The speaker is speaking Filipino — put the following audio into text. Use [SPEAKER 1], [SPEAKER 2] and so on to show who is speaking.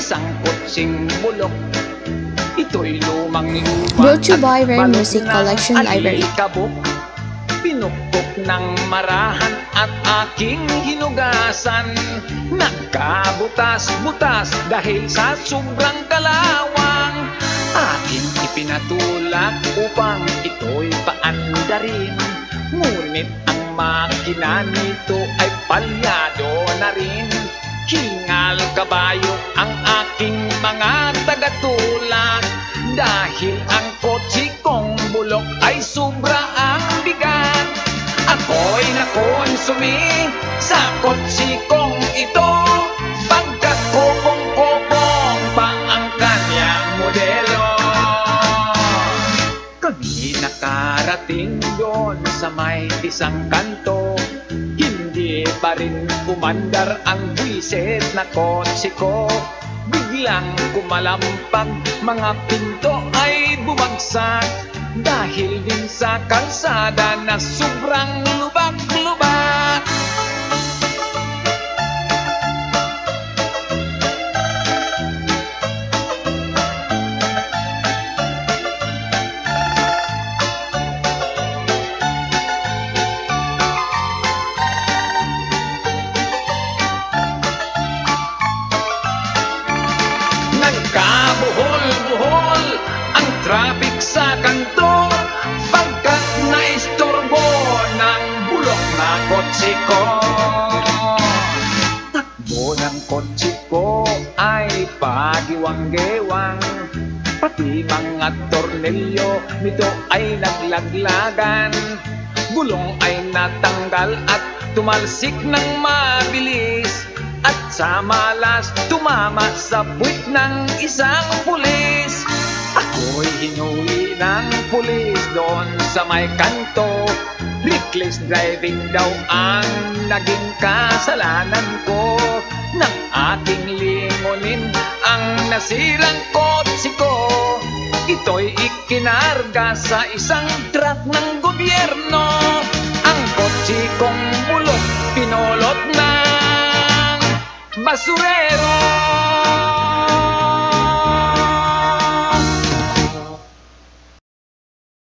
[SPEAKER 1] isang kotseng bulok. Ito'y lumang-luma
[SPEAKER 2] Brought to you by Rare Music Collection Library.
[SPEAKER 1] Pinukpok ng marahan at aking hinugasan. Nagkabutas-butas dahil sa sobrang kalawang. Aking ipinatulak upang ito'y paandarin. Ngunit ang makina nito ay palyado na rin. Hingal kabayo ang aking mga tagatulak. Dahil ang kotse kong bulok ay sobra ang bigat. Ako'y nakonsumi sa kotse kong ito, pagkat kopong-kopong pa ang kanyang modelo. Kami nakarating doon sa may isang kanto. Hindi pa rin umandar ang buwisit na kotse ko. Biglang kumalampag, mga pinto ay bumagsak. Dahil din sa kalsada na sobrang lubak-lubak. Nagkabuhol-buhol ang traffic sa kanto, pagkat naistorbo ng bulok na kotse ko. Takbo ng kotse ko ay pagiwang-gewang, pati mga tornilyo nito ay naglaglagan. Gulong ay natanggal at tumalsik ng mabilis, at sa malas tumama sa puwit ng isang pulis. Ako'y hinuli ng pulis doon sa may kanto. Reckless driving daw ang naging kasalanan ko. Nang aking lingunin ang nasirang kotse ko, ito'y ikinarga sa isang truck ng gobyerno. Ang kotse kong bulok pinulot ng basurero.